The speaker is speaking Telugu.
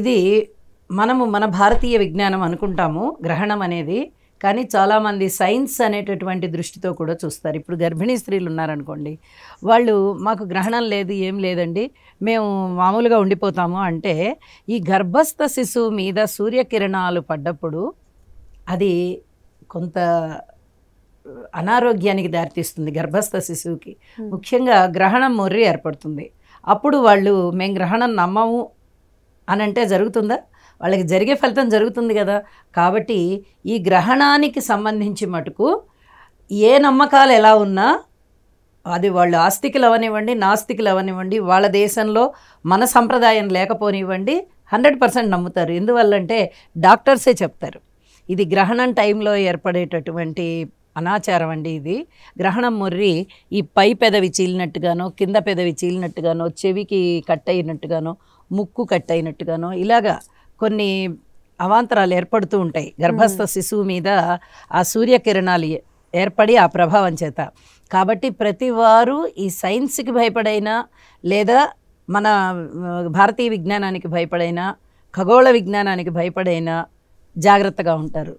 ఇది మన భారతీయ విజ్ఞానం అనుకుంటాము గ్రహణం అనేది. కానీ చాలామంది సైన్స్ అనేటటువంటి దృష్టితో కూడా చూస్తారు. ఇప్పుడు గర్భిణీ స్త్రీలు ఉన్నారనుకోండి, వాళ్ళు మాకు గ్రహణం లేదు, ఏం లేదండి, మేము మామూలుగా ఉండిపోతాము అంటే, ఈ గర్భస్థ శిశువు మీద సూర్యకిరణాలు పడ్డప్పుడు అది కొంత అనారోగ్యానికి దారితీస్తుంది గర్భస్థ శిశువుకి. ముఖ్యంగా గ్రహణం మొర్రి ఏర్పడుతుంది. అప్పుడు వాళ్ళు మేము గ్రహణం నమ్మము అని అంటే జరుగుతుందా? వాళ్ళకి జరిగే ఫలితం జరుగుతుంది కదా. కాబట్టి ఈ గ్రహణానికి సంబంధించి మటుకు ఏ నమ్మకాలు ఎలా ఉన్నా, అది వాళ్ళు ఆస్తికులు అవనివ్వండి, నాస్తికులు అవనివ్వండి, వాళ్ళ దేశంలో మన సంప్రదాయం లేకపోనివ్వండి, 100% నమ్ముతారు. ఎందువల్లంటే డాక్టర్సే చెప్తారు ఇది గ్రహణం టైంలో ఏర్పడేటటువంటి అనాచారం అండి. ఇది గ్రహణం మొర్రి ఈ పై పెదవి చీలినట్టుగానో, కింద పెదవి చీలినట్టుగానో, చెవికి కట్ అయినట్టుగానో, ముక్కు కట్ అయినట్టుగానో, ఇలాగా కొన్ని అవాంతరాలు ఏర్పడుతూ ఉంటాయి గర్భస్థ శిశువు మీద ఆ సూర్యకిరణాలు ఏర్పడి ఆ ప్రభావం చేత. కాబట్టి ప్రతి వారు ఈ సైన్స్కి భయపడైనా, లేదా మన భారతీయ విజ్ఞానానికి భయపడైనా, ఖగోళ విజ్ఞానానికి భయపడైనా జాగ్రత్తగా ఉంటారు.